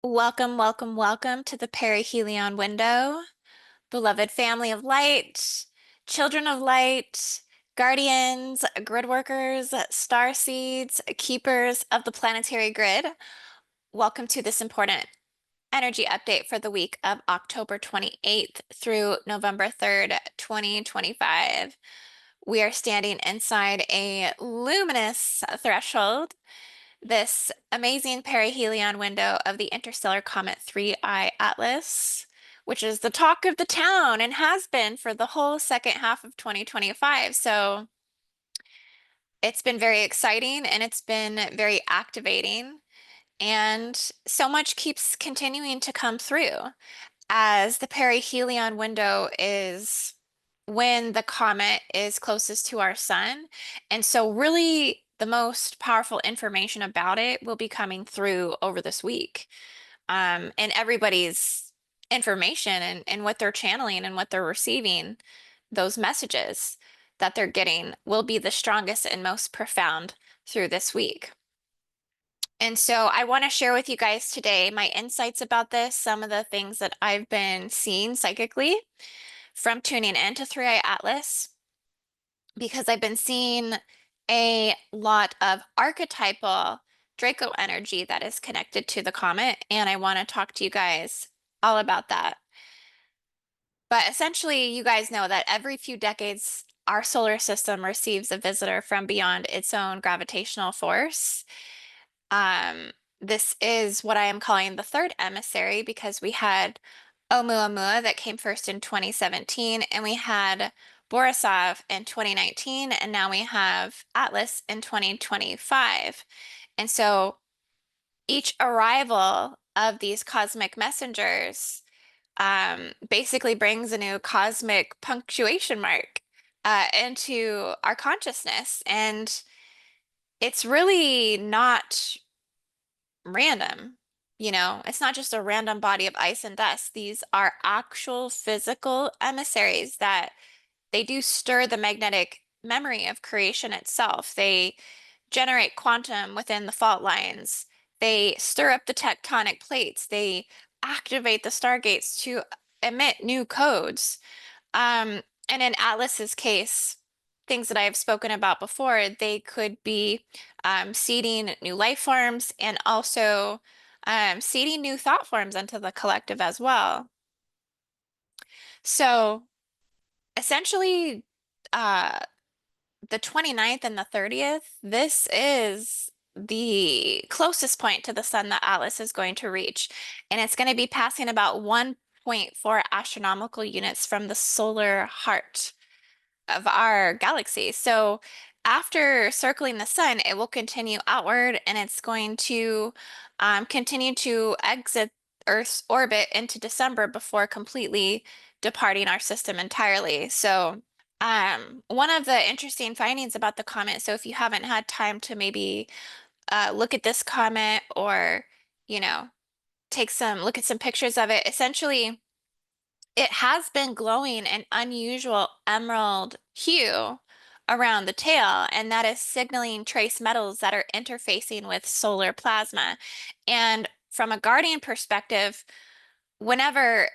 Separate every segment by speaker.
Speaker 1: Welcome, welcome, welcome to the Perihelion Window, beloved family of light, children of light, guardians, grid workers, star seeds, keepers of the planetary grid. Welcome to this important energy update for the week of October 28th through November 3rd, 2025. We are standing inside a luminous threshold, this amazing perihelion window of the interstellar comet 3I Atlas, which is the talk of the town and has been for the whole second half of 2025. So it's been very exciting and it's been very activating. And so much keeps continuing to come through as the perihelion window is when the comet is closest to our sun. And so, really, the most powerful information about it will be coming through over this week. And everybody's information and what they're channeling and what they're receiving, those messages that they're getting will be the strongest and most profound through this week. And so I want to share with you guys today my insights about this, some of the things that I've been seeing psychically from tuning into 3i Atlas, because I've been seeing a lot of archetypal Draco energy that is connected to the comet, and I want to talk to you guys all about that. But essentially, you guys know that every few decades, our solar system receives a visitor from beyond its own gravitational force. Um, this is what I am calling the third emissary because we had Oumuamua that came first in 2017, and we had Borisov in 2019, and now we have Atlas in 2025. And so each arrival of these cosmic messengers basically brings a new cosmic punctuation mark into our consciousness. And it's really not random. It's not just a random body of ice and dust. These are actual physical emissaries that they do stir the magnetic memory of creation itself. They generate quantum within the fault lines. They stir up the tectonic plates. They activate the stargates to emit new codes. And in Atlas's case, things that I have spoken about before, they could be seeding new life forms and also seeding new thought forms into the collective as well. So essentially, uh, the 29th and the 30th, this is the closest point to the sun that Atlas is going to reach. And it's going to be passing about 1.4 astronomical units from the solar heart of our galaxy. So after circling the sun, it will continue outward and it's going to continue to exit Earth's orbit into December before completely departing our system entirely. So, one of the interesting findings about the comet, so if you haven't had time to maybe look at this comet or, you know, look at some pictures of it, essentially it has been glowing an unusual emerald hue around the tail, and that is signaling trace metals that are interfacing with solar plasma. And from a guardian perspective, whenever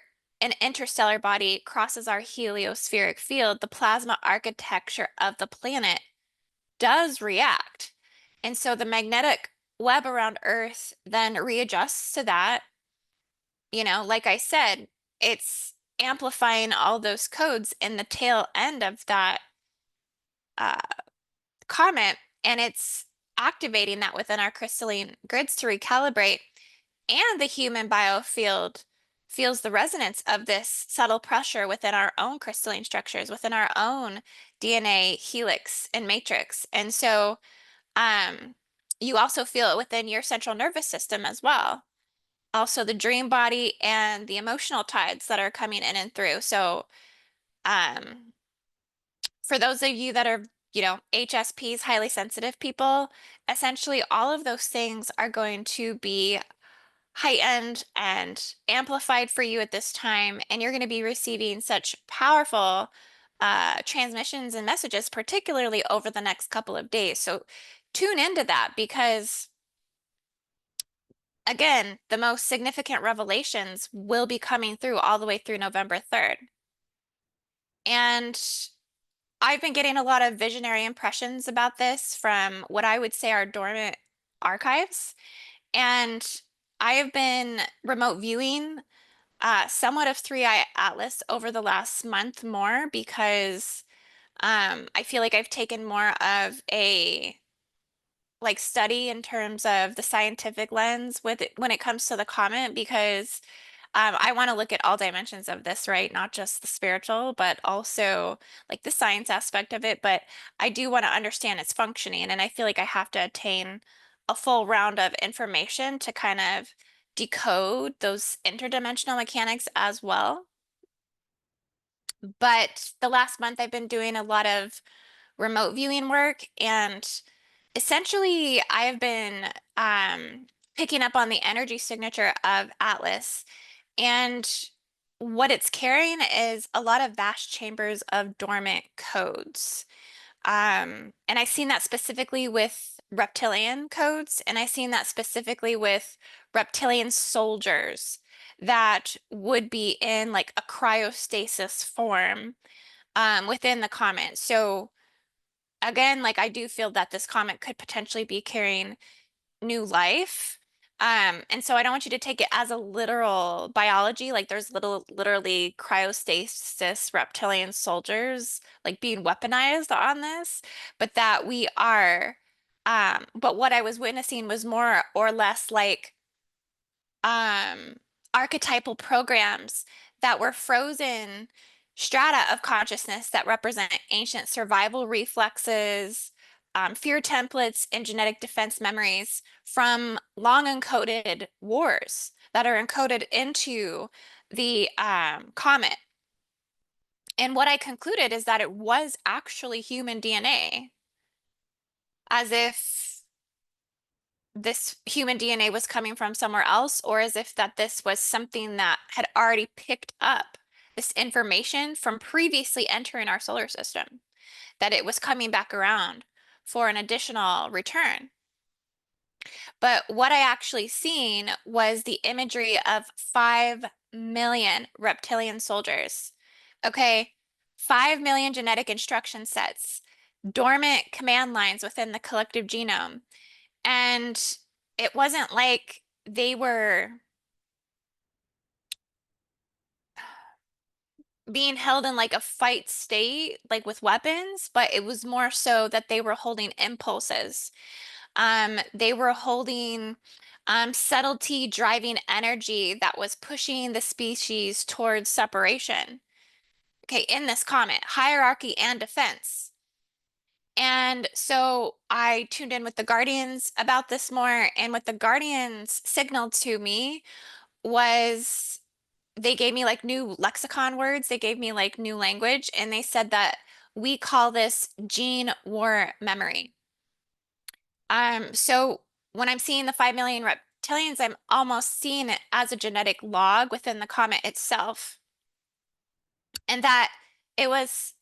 Speaker 1: an interstellar body crosses our heliospheric field, the plasma architecture of the planet does react. And so the magnetic web around Earth then readjusts to that. Like I said, it's amplifying all those codes in the tail end of that uh, comet, and it's activating that within our crystalline grids to recalibrate. And the human biofield feels the resonance of this subtle pressure within our own crystalline structures, within our own DNA helix and matrix. And so you also feel it within your central nervous system as well. Also the dream body and the emotional tides that are coming in and through. So, um, for those of you that are, HSPs, highly sensitive people, essentially all of those things are going to be heightened and amplified for you at this time, and you're going to be receiving such powerful transmissions and messages, particularly over the next couple of days. So tune into that because again, the most significant revelations will be coming through all the way through November 3rd. And I've been getting a lot of visionary impressions about this from what I would say are dormant archives. And I have been remote viewing somewhat of Three Eye Atlas over the last month more because I feel like I've taken more of a like study in terms of the scientific lens with it when it comes to the comet because I want to look at all dimensions of this, right? Not just the spiritual, but also like the science aspect of it. But I do want to understand its functioning, and I feel like I have to attain a full round of information to kind of decode those interdimensional mechanics as well. But the last month, I've been doing a lot of remote viewing work, and essentially, I've been picking up on the energy signature of Atlas. And what it's carrying is a lot of vast chambers of dormant codes. And I've seen that specifically with reptilian codes, and I've seen that specifically with reptilian soldiers that would be in like a cryostasis form within the comet. So again, like I do feel that this comet could potentially be carrying new life. And so I don't want you to take it as a literal biology, like there's literally cryostasis reptilian soldiers like being weaponized on this, but that we are, but what I was witnessing was more or less like um, archetypal programs that were frozen strata of consciousness that represent ancient survival reflexes, fear templates, and genetic defense memories from long encoded wars that are encoded into the comet. And what I concluded is that it was actually human DNA, as if this human DNA was coming from somewhere else, or as if that this was something that had already picked up this information from previously entering our solar system, that it was coming back around for an additional return. But what I actually seen was the imagery of 5 million reptilian soldiers. Okay, 5 million genetic instruction sets, dormant command lines within the collective genome. And it wasn't like they were being held in like a fight state, like with weapons, but it was more so that they were holding impulses. They were holding subtlety driving energy that was pushing the species towards separation. Okay, in this comet, hierarchy and defense. And so I tuned in with the Guardians about this more, and what the Guardians signaled to me was they gave me like new lexicon words, they gave me like new language, and they said that we call this gene war memory. So when I'm seeing the 5 million reptilians, I'm almost seeing it as a genetic log within the comet itself, and that it was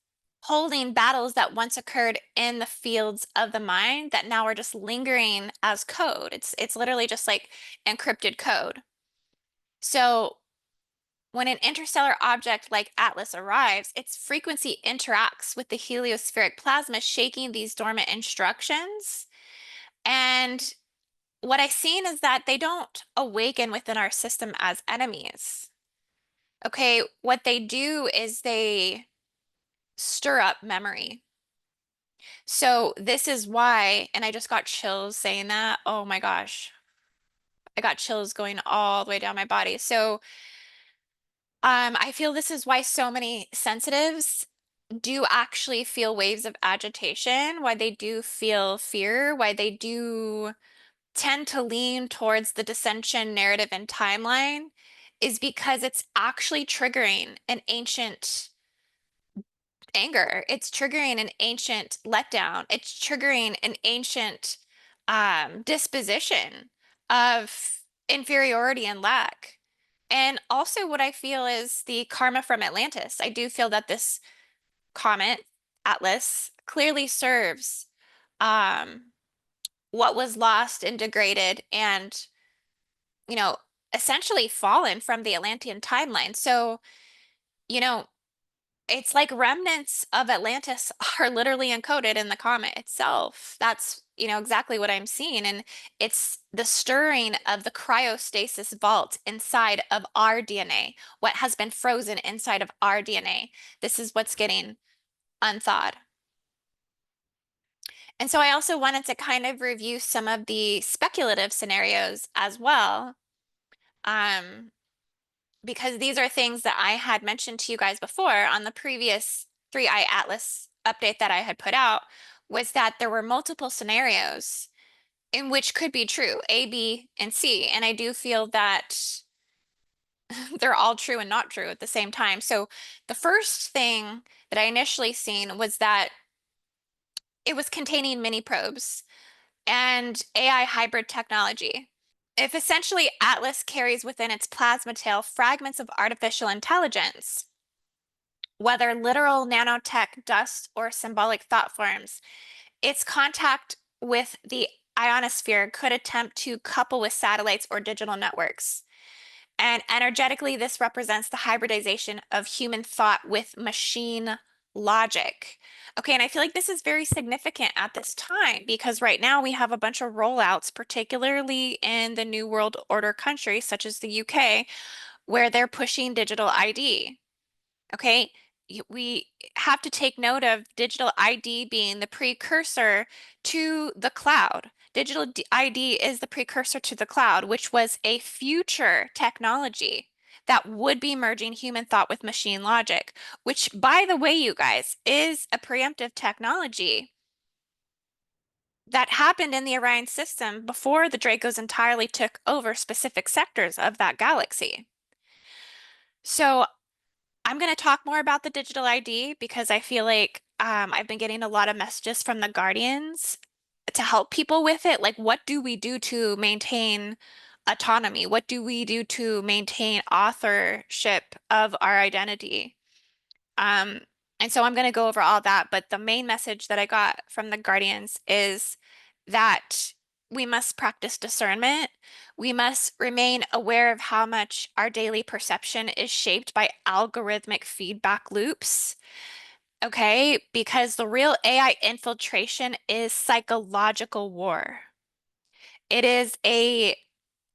Speaker 1: holding battles that once occurred in the fields of the mind that now are just lingering as code. It's literally just like encrypted code. So when an interstellar object like Atlas arrives, its frequency interacts with the heliospheric plasma, shaking these dormant instructions. And what I've seen is that they don't awaken within our system as enemies. Okay, what they do is they stir up memory. So this is why, and I just got chills saying that. Oh my gosh, I got chills going all the way down my body. So I feel this is why so many sensitives do actually feel waves of agitation, why they do feel fear, why they do tend to lean towards the dissension narrative and timeline, is because it's actually triggering an ancient anger. It's triggering an ancient letdown. It's triggering an ancient disposition of inferiority and lack. And also, what I feel is the karma from Atlantis. I do feel that this comet, Atlas, clearly serves um, what was lost and degraded and you know, essentially fallen from the Atlantean timeline. So, you know, it's like remnants of Atlantis are literally encoded in the comet itself. That's, exactly what I'm seeing. And it's the stirring of the cryostasis vault inside of our DNA, what has been frozen inside of our DNA. This is what's getting unthawed. And so I also wanted to kind of review some of the speculative scenarios as well. Um, because these are things that I had mentioned to you guys before on the previous 3i Atlas update that I had put out, was that there were multiple scenarios in which could be true, A, B, and C. And I do feel that they're all true and not true at the same time. So the first thing that I initially seen was that it was containing mini probes and AI hybrid technology. If essentially Atlas carries within its plasma tail fragments of artificial intelligence, whether literal nanotech dust or symbolic thought forms, its contact with the ionosphere could attempt to couple with satellites or digital networks. And energetically, this represents the hybridization of human thought with machine logic. Okay, and I feel like this is very significant at this time because right now we have a bunch of rollouts, particularly in the New World Order countries such as the UK, where they're pushing digital ID. Okay, we have to take note of digital ID being the precursor to the cloud. ID is the precursor to the cloud, which was a future technology that would be merging human thought with machine logic, which, by the way, you guys, is a preemptive technology that happened in the Orion system before the Dracos entirely took over specific sectors of that galaxy. So I'm going to talk more about the digital ID because I feel like I've been getting a lot of messages from the Guardians to help people with it. Like, what do we do to maintain autonomy? What do we do to maintain authorship of our identity? Um, and so I'm going to go over all that. But the main message that I got from the Guardians is that we must practice discernment. We must remain aware of how much our daily perception is shaped by algorithmic feedback loops. Okay, because the real AI infiltration is psychological war. It is a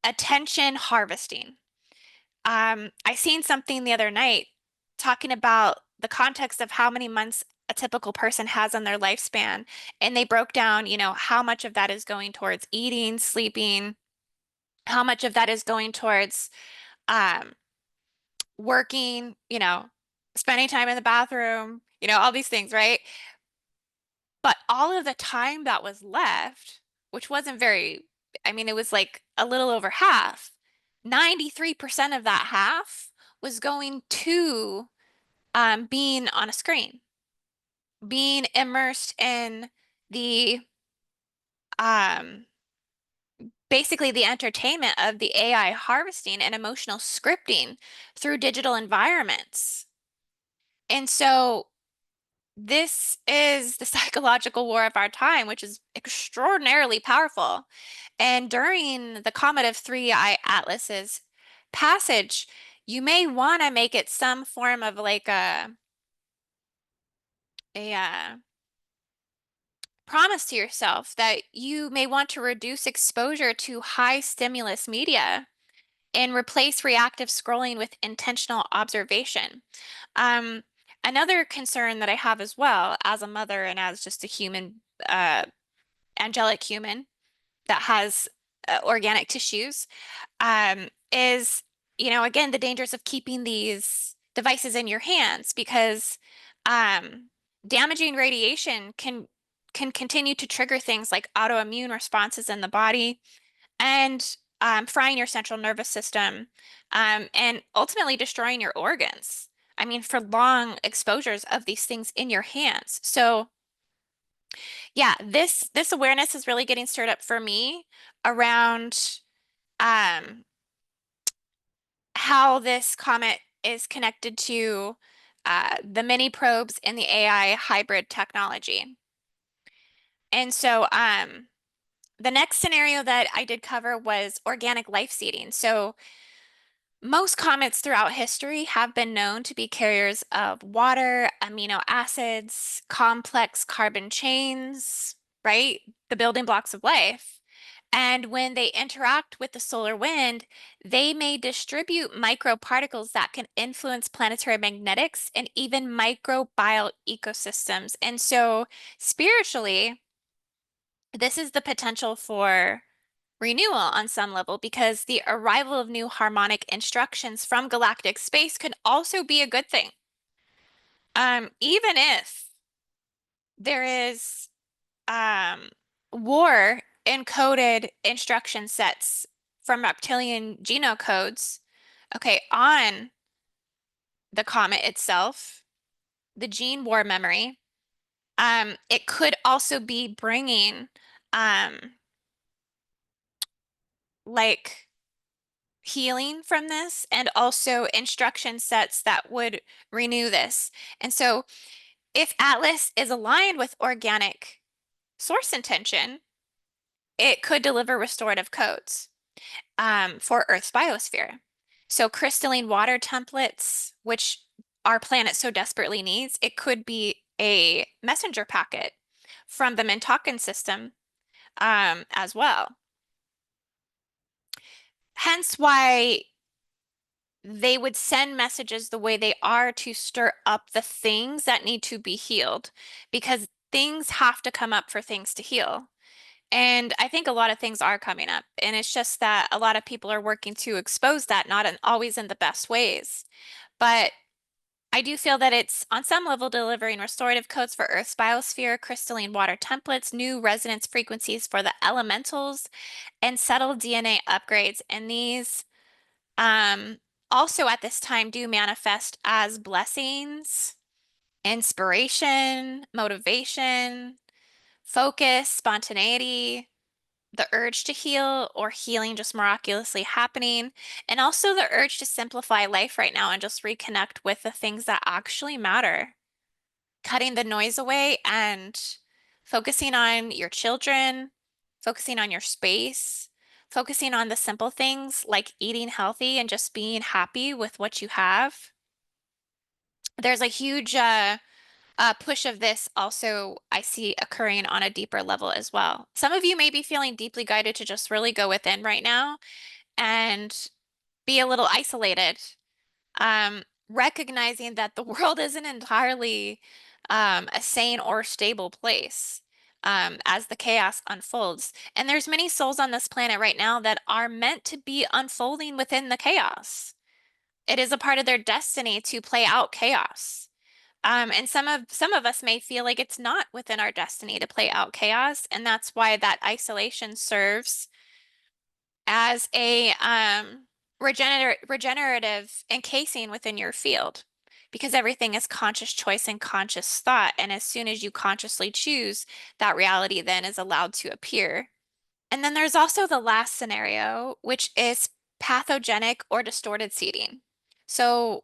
Speaker 1: attention harvesting. I seen something the other night talking about the context of how many months a typical person has on their lifespan, and they broke down, how much of that is going towards eating, sleeping, how much of that is going towards um, working, spending time in the bathroom, all these things, right? But all of the time that was left, which wasn't very, I mean, it was like a little over half, 93% of that half was going to being on a screen, being immersed in the um, basically the entertainment of the AI harvesting and emotional scripting through digital environments. And so this is the psychological war of our time, which is extraordinarily powerful. And during the Comet of 3i Atlas's passage, you may want to make it some form of like a promise to yourself that you may want to reduce exposure to high stimulus media and replace reactive scrolling with intentional observation. Um, Another concern that I have as well as a mother and as just a human, uh, angelic human that has organic tissues, is, again, the dangers of keeping these devices in your hands because um, damaging radiation can continue to trigger things like autoimmune responses in the body and frying your central nervous system and ultimately destroying your organs. I mean, for long exposures of these things in your hands. So yeah, this awareness is really getting stirred up for me around um, how this comet is connected to the mini probes and the AI hybrid technology. And so the next scenario that I did cover was organic life seeding. So most comets throughout history have been known to be carriers of water, amino acids, complex carbon chains, right? The building blocks of life. And when they interact with the solar wind, they may distribute microparticles that can influence planetary magnetics and even microbial ecosystems. And so, spiritually, this is the potential for renewal on some level because the arrival of new harmonic instructions from galactic space could also be a good thing. Even if there is um, war encoded instruction sets from reptilian genocodes, okay, on the comet itself, the gene war memory, it could also be bringing um, like healing from this and also instruction sets that would renew this. And so, if Atlas is aligned with organic source intention, it could deliver restorative codes for Earth's biosphere. So, crystalline water templates, which our planet so desperately needs, it could be a messenger packet from the Mintakan system as well. Hence why they would send messages the way they are to stir up the things that need to be healed because things have to come up for things to heal. And I think a lot of things are coming up. And it's just that a lot of people are working to expose that, not always in the best ways. But I do feel that it's on some level delivering restorative codes for Earth's biosphere, crystalline water templates, new resonance frequencies for the elementals, and subtle DNA upgrades. And these um, also at this time do manifest as blessings, inspiration, motivation, focus, spontaneity, the urge to heal or healing just miraculously happening, and also the urge to simplify life right now and just reconnect with the things that actually matter, cutting the noise away and focusing on your children, focusing on your space, focusing on the simple things like eating healthy and just being happy with what you have. There's a huge push of this also I see occurring on a deeper level as well. Some of you may be feeling deeply guided to just really go within right now and be a little isolated, recognizing that the world isn't entirely a sane or stable place as the chaos unfolds. And there's many souls on this planet right now that are meant to be unfolding within the chaos. It is a part of their destiny to play out chaos. And some of us may feel like it's not within our destiny to play out chaos, and that's why that isolation serves as a regenerative encasing within your field because everything is conscious choice and conscious thought. And as soon as you consciously choose, that reality then is allowed to appear. And then there's also the last scenario, which is pathogenic or distorted seeding. So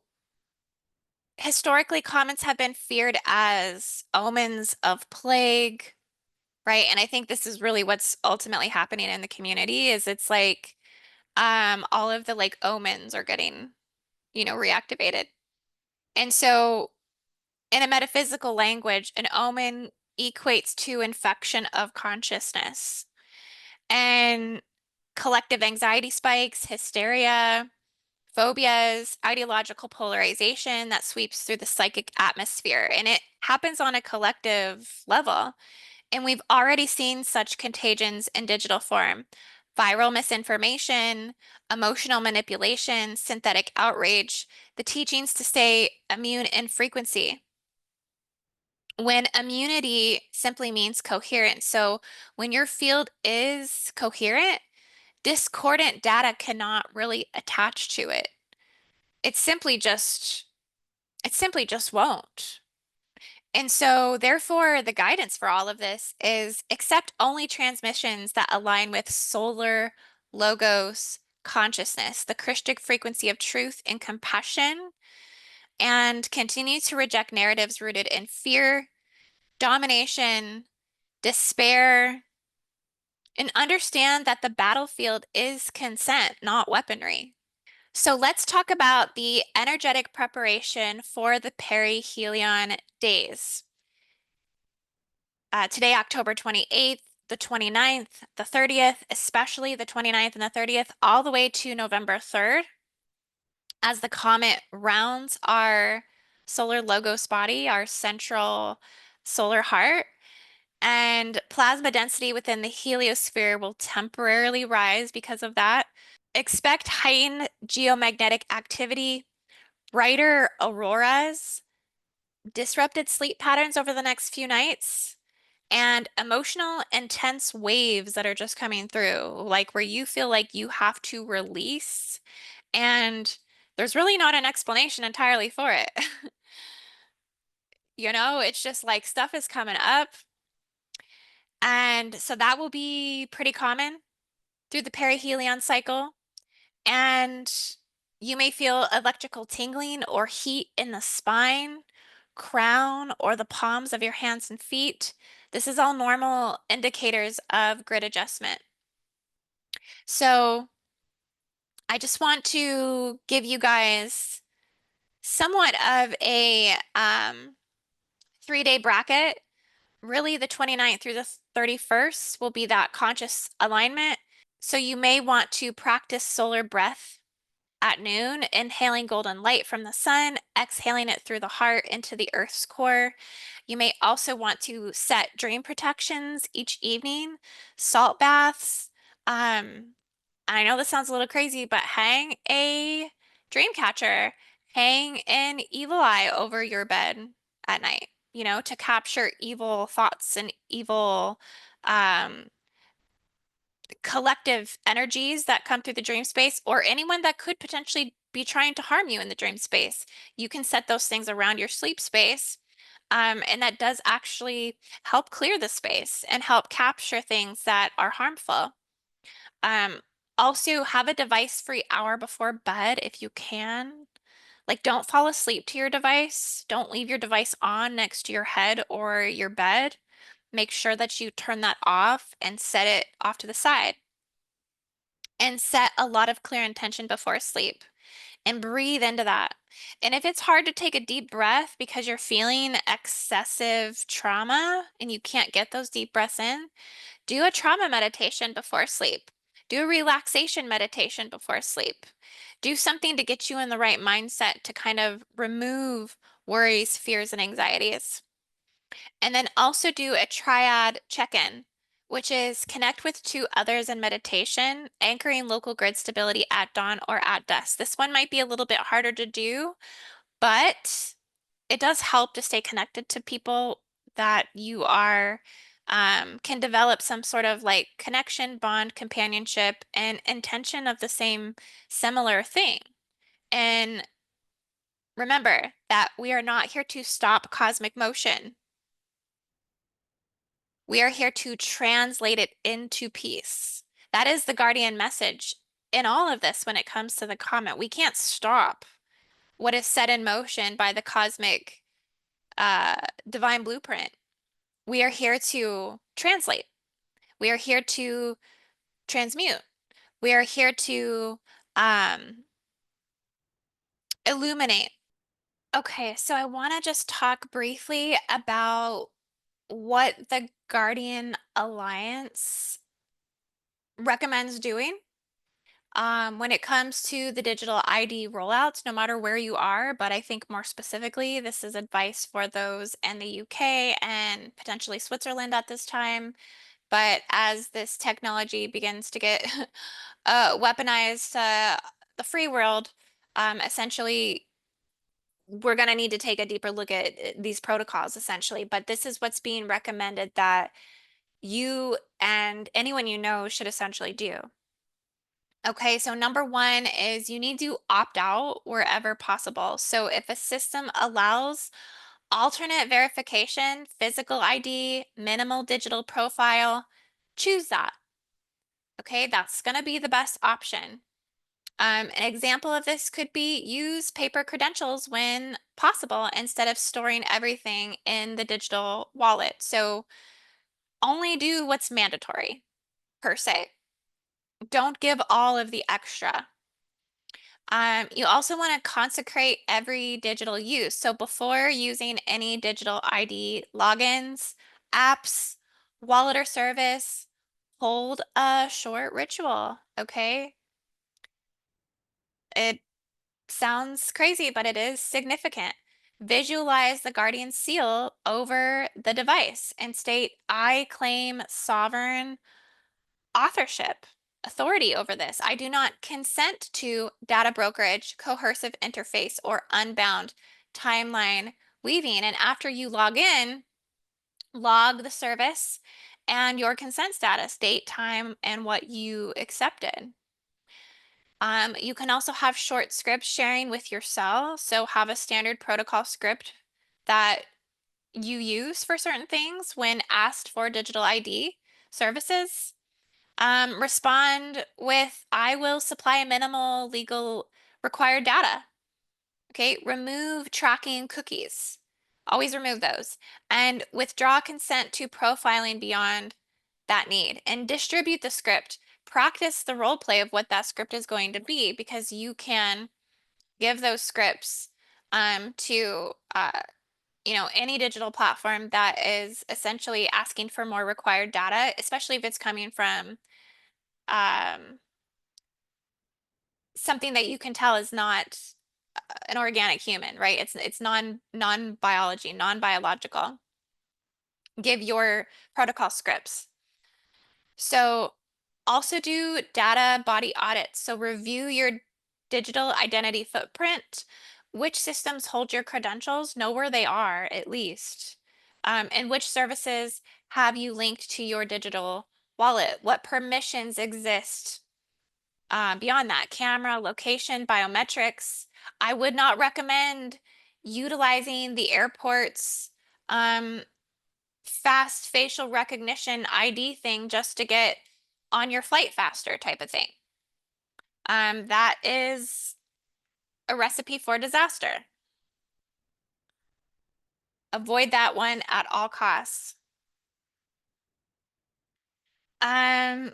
Speaker 1: historically, comets have been feared as omens of plague, right? And I think this is really what's ultimately happening in the community is it's like all of the like omens are getting, reactivated. And so in a metaphysical language, an omen equates to infection of consciousness and collective anxiety spikes, hysteria, phobias, ideological polarization that sweeps through the psychic atmosphere. And it happens on a collective level. And we've already seen such contagions in digital form. Viral misinformation, emotional manipulation, synthetic outrage, the teachings to stay immune in frequency. When immunity simply means coherence. So when your field is coherent, discordant data cannot really attach to it. It simply just, it simply just won't. And so, therefore, the guidance for all of this is accept only transmissions that align with solar logos consciousness, the Christic frequency of truth and compassion, and continue to reject narratives rooted in fear, domination, despair, And understand that the battlefield is consent, not weaponry. So let's talk about the energetic preparation for the perihelion days. Today, October 28th, the 29th, the 30th, especially the 29th and the 30th, all the way to November 3rd, as the comet rounds our solar logos body, our central solar heart, and plasma density within the heliosphere will temporarily rise because of that. Expect heightened geomagnetic activity, brighter auroras, disrupted sleep patterns over the next few nights, and emotional intense waves that are just coming through, like where you feel like you have to release, and there's really not an explanation entirely for it. It's just like stuff is coming up. And so that will be pretty common through the perihelion cycle. And you may feel electrical tingling or heat in the spine, crown, or the palms of your hands and feet. This is all normal indicators of grid adjustment. So I just want to give you guys somewhat of a 3-day bracket. Really, the 29th through the 31st will be that conscious alignment. So you may want to practice solar breath at noon, inhaling golden light from the sun, exhaling it through the heart into the earth's core. You may also want to set dream protections each evening, salt baths. I know this sounds a little crazy, but hang a dream catcher, hang an evil eye over your bed at night, to capture evil thoughts and evil um, collective energies that come through the dream space, or anyone that could potentially be trying to harm you in the dream space. You can set those things around your sleep space. And that does actually help clear the space and help capture things that are harmful. Um, Also, have a device-free hour before bed if you can. Like, don't fall asleep to your device. Don't leave your device on next to your head or your bed. Make sure that you turn that off and set it off to the side. And set a lot of clear intention before sleep and breathe into that. And if it's hard to take a deep breath because you're feeling excessive trauma and you can't get those deep breaths in, do a trauma meditation before sleep. Do a relaxation meditation before sleep. Do something to get you in the right mindset to kind of remove worries, fears, and anxieties. And then also do a triad check-in, which is connect with two others in meditation, anchoring local grid stability at dawn or at dusk. This one might be a little bit harder to do, but it does help to stay connected to people that you are can develop some sort of like connection, bond, companionship, and intention of the same similar thing. And remember that we are not here to stop cosmic motion. We are here to translate it into peace. That is the guardian message in all of this when it comes to the comet. We can't stop what is set in motion by the cosmic divine blueprint. We are here to translate. We are here to transmute. We are here to um, illuminate. Okay, so I want to just talk briefly about what the Guardian Alliance recommends doing. When it comes to the digital ID rollouts, no matter where you are, but I think more specifically, this is advice for those in the UK and potentially Switzerland at this time. But as this technology begins to get weaponized the free world, essentially, we're going to need to take a deeper look at these protocols, essentially. But this is what's being recommended that you and anyone you know should essentially do. Okay, so number one is you need to opt out wherever possible. So if a system allows alternate verification, physical ID, minimal digital profile, choose that. Okay, that's going to be the best option. An example of this could be use paper credentials when possible instead of storing everything in the digital wallet. So only do what's mandatory. per se. Don't give all of the extra. You also want to consecrate every digital use. So before using any digital ID logins, apps, wallet or service, hold a short ritual, okay? It sounds crazy, but it is significant. Visualize the guardian seal over the device and state, I claim sovereign authorship, authority over this. I do not consent to data brokerage, coercive interface, or unbound timeline weaving. And after you log in, log the service and your consent status, date, time, and what you accepted. You can also have short script sharing with your cell. So have a standard protocol script that you use for certain things when asked for digital ID services. Respond with, I will supply minimal legal required data. Okay, remove tracking cookies. Always remove those. And withdraw consent to profiling beyond that need. And distribute the script. Practice the role play of what that script is going to be because you can give those scripts to any digital platform that is essentially asking for more required data, especially if it's coming from um, something that you can tell is not an organic human, right? It's non-biology, non-biological. Give your protocol scripts. So also do data body audits. So review your digital identity footprint, which systems hold your credentials, know where they are at least, and which services have you linked to your digital wallet, what permissions exist. Beyond that, camera, location, biometrics. I would not recommend utilizing the airport's um, fast facial recognition ID thing just to get on your flight faster type of thing. That is a recipe for disaster. Avoid that one at all costs. Um,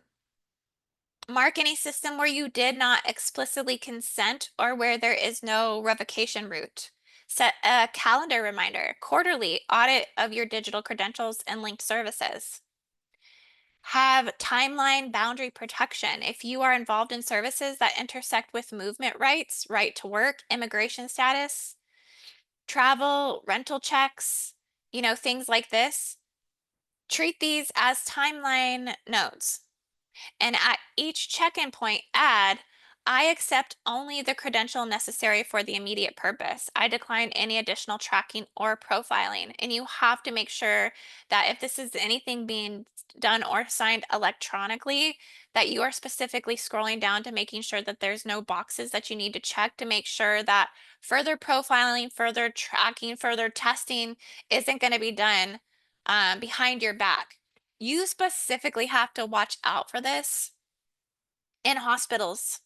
Speaker 1: Mark any system where you did not explicitly consent or where there is no revocation route. Set a calendar reminder, quarterly audit of your digital credentials and linked services. Have timeline boundary protection. If you are involved in services that intersect with movement rights, right to work, immigration status, travel, rental checks, things like this, treat these as timeline nodes. And at each check-in point, add, I accept only the credential necessary for the immediate purpose. I decline any additional tracking or profiling. And you have to make sure that if this is anything being done or signed electronically, that you are specifically scrolling down to making sure that there's no boxes that you need to check to make sure that further profiling, further tracking, further testing isn't going to be done behind your back. You specifically have to watch out for this in hospitals.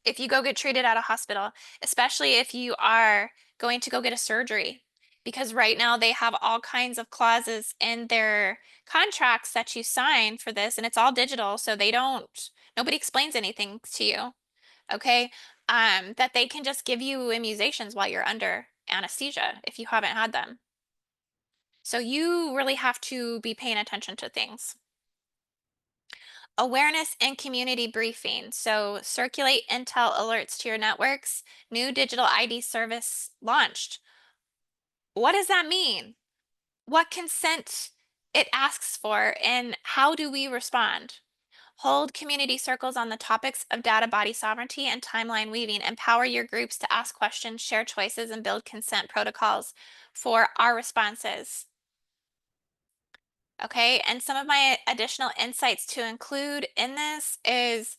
Speaker 1: If you go get treated at a hospital, especially if you are going to go get a surgery, because right now they have all kinds of clauses in their contracts that you sign for this, and it's all digital, so nobody explains anything to you, okay? That they can just give you immunizations while you're under anesthesia if you haven't had them. So you really have to be paying attention to things. Awareness and community briefing. So circulate intel alerts to your networks. New digital ID service launched. What does that mean? What consent it asks for, and how do we respond? Hold community circles on the topics of data body sovereignty and timeline weaving. Empower your groups to ask questions, share choices, and build consent protocols for our responses. Okay, and some of my additional insights to include in this is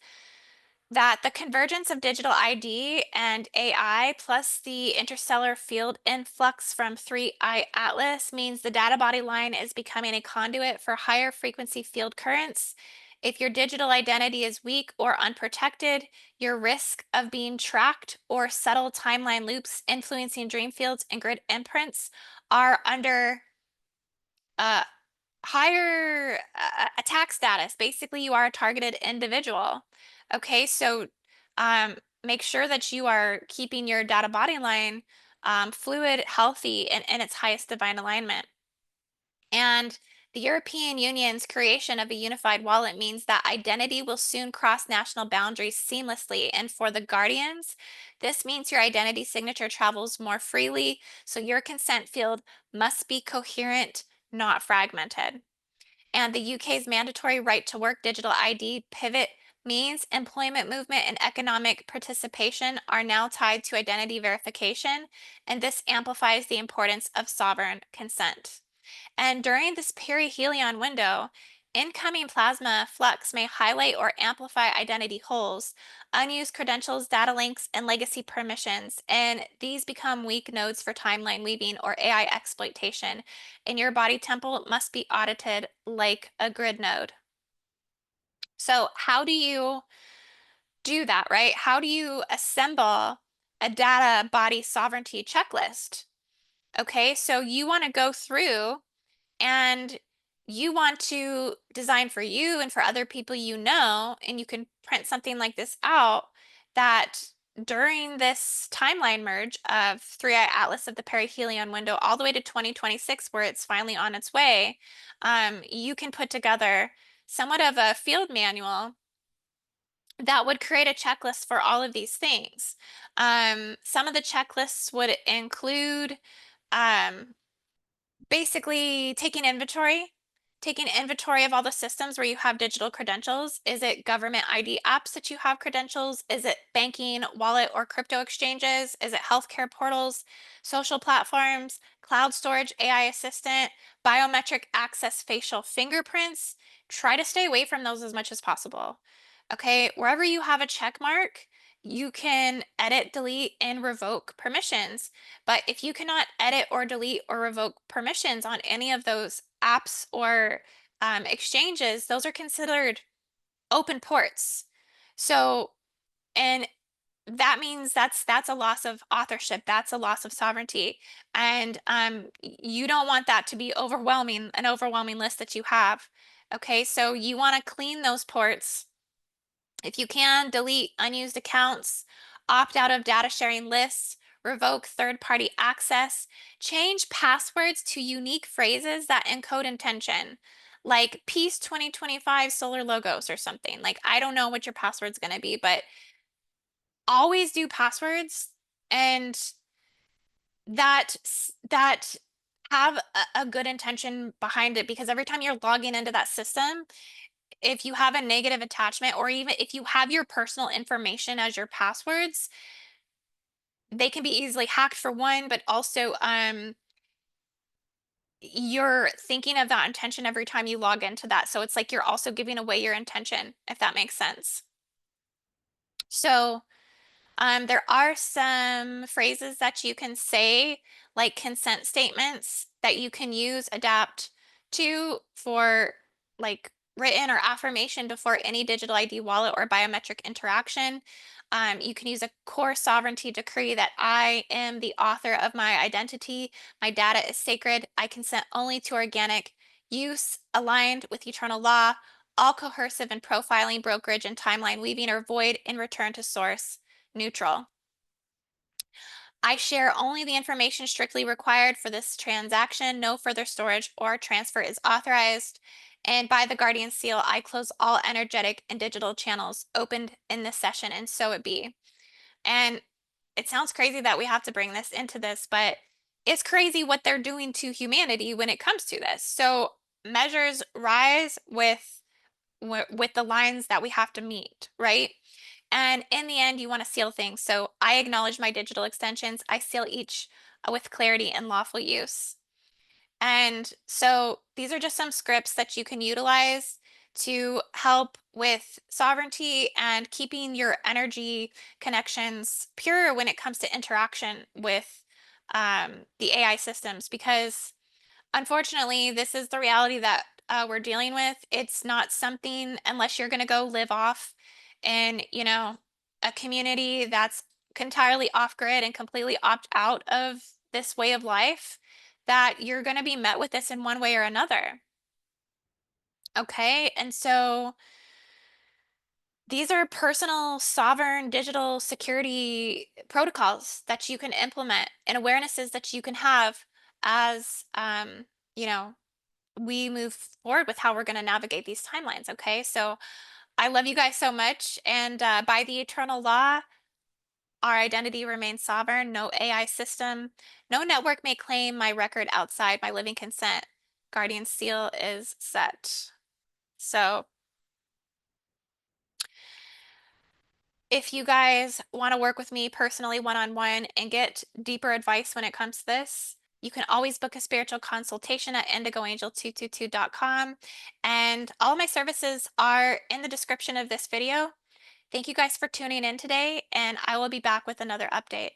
Speaker 1: that the convergence of digital ID and AI plus the interstellar field influx from 3I Atlas means the data body line is becoming a conduit for higher frequency field currents. If your digital identity is weak or unprotected, your risk of being tracked or subtle timeline loops influencing dream fields and grid imprints are under uh, higher attack status. Basically, you are a targeted individual. Okay, so make sure that you are keeping your data body line fluid, healthy, and in its highest divine alignment. And the European Union's creation of a unified wallet means that identity will soon cross national boundaries seamlessly. And for the Guardians, this means your identity signature travels more freely, so your consent field must be coherent, not fragmented. And the UK's mandatory right to work digital ID pivot means employment movement and economic participation are now tied to identity verification, and this amplifies the importance of sovereign consent. And during this perihelion window, incoming plasma flux may highlight or amplify identity holes, unused credentials, data links, and legacy permissions. And these become weak nodes for timeline weaving or AI exploitation. And your body temple must be audited like a grid node. So, how do you do that, right? How do you assemble a data body sovereignty checklist? Okay, so you want to go through and you want to design for you and for other people you know, and you can print something like this out that during this timeline merge of Three-Eye Atlas of the Perihelion Window all the way to 2026, where it's finally on its way, you can put together somewhat of a field manual that would create a checklist for all of these things. Some of the checklists would include um, basically taking inventory of all the systems where you have digital credentials. Is it government ID apps that you have credentials? Is it banking, wallet, or crypto exchanges? Is it healthcare portals, social platforms, cloud storage, AI assistant, biometric access facial fingerprints? Try to stay away from those as much as possible. Okay, wherever you have a check mark, you can edit, delete, and revoke permissions. But if you cannot edit or delete or revoke permissions on any of those apps or exchanges, those are considered open ports. So, and that means that's a loss of authorship, that's a loss of sovereignty, and you don't want that to be overwhelming, an overwhelming list that you have. Okay, so you want to clean those ports if you can, delete unused accounts, opt out of data sharing lists, revoke third-party access, change passwords to unique phrases that encode intention, like Peace 2025 solar logos or something. Like, I don't know what your password's going to be, but always do passwords and that have a good intention behind it, because every time you're logging into that system, if you have a negative attachment or even if you have your personal information as your passwords, they can be easily hacked for one, but also you're thinking of that intention every time you log into that. So it's like you're also giving away your intention, if that makes sense. So there are some phrases that you can say, like consent statements, that you can use, adapt to for like written or affirmation before any digital ID wallet or biometric interaction. You can use a core sovereignty decree that I am the author of my identity. My data is sacred. I consent only to organic use aligned with eternal law. All coercive and profiling, brokerage, and timeline weaving are void in return to source neutral. I share only the information strictly required for this transaction. No further storage or transfer is authorized. And by the Guardian seal, I close all energetic and digital channels opened in this session, and so it be. And it sounds crazy that we have to bring this into this, but it's crazy what they're doing to humanity when it comes to this. So measures rise with the lines that we have to meet, right? And in the end, you want to seal things. So I acknowledge my digital extensions. I seal each with clarity and lawful use. And so these are just some scripts that you can utilize to help with sovereignty and keeping your energy connections pure when it comes to interaction with the AI systems, because unfortunately, this is the reality that we're dealing with. It's not something, unless you're going to go live off in, a community that's entirely off grid and completely opt out of this way of life, that you're going to be met with this in one way or another. Okay. And so these are personal, sovereign, digital security protocols that you can implement and awarenesses that you can have as, you know, we move forward with how we're going to navigate these timelines. Okay. So I love you guys so much. And by the eternal law, our identity remains sovereign. No AI system, no network may claim my record outside my living consent. Guardian seal is set. So if you guys want to work with me personally one-on-one and get deeper advice when it comes to this, you can always book a spiritual consultation at IndigoAngel222.com. And all my services are in the description of this video. Thank you guys for tuning in today, and I will be back with another update.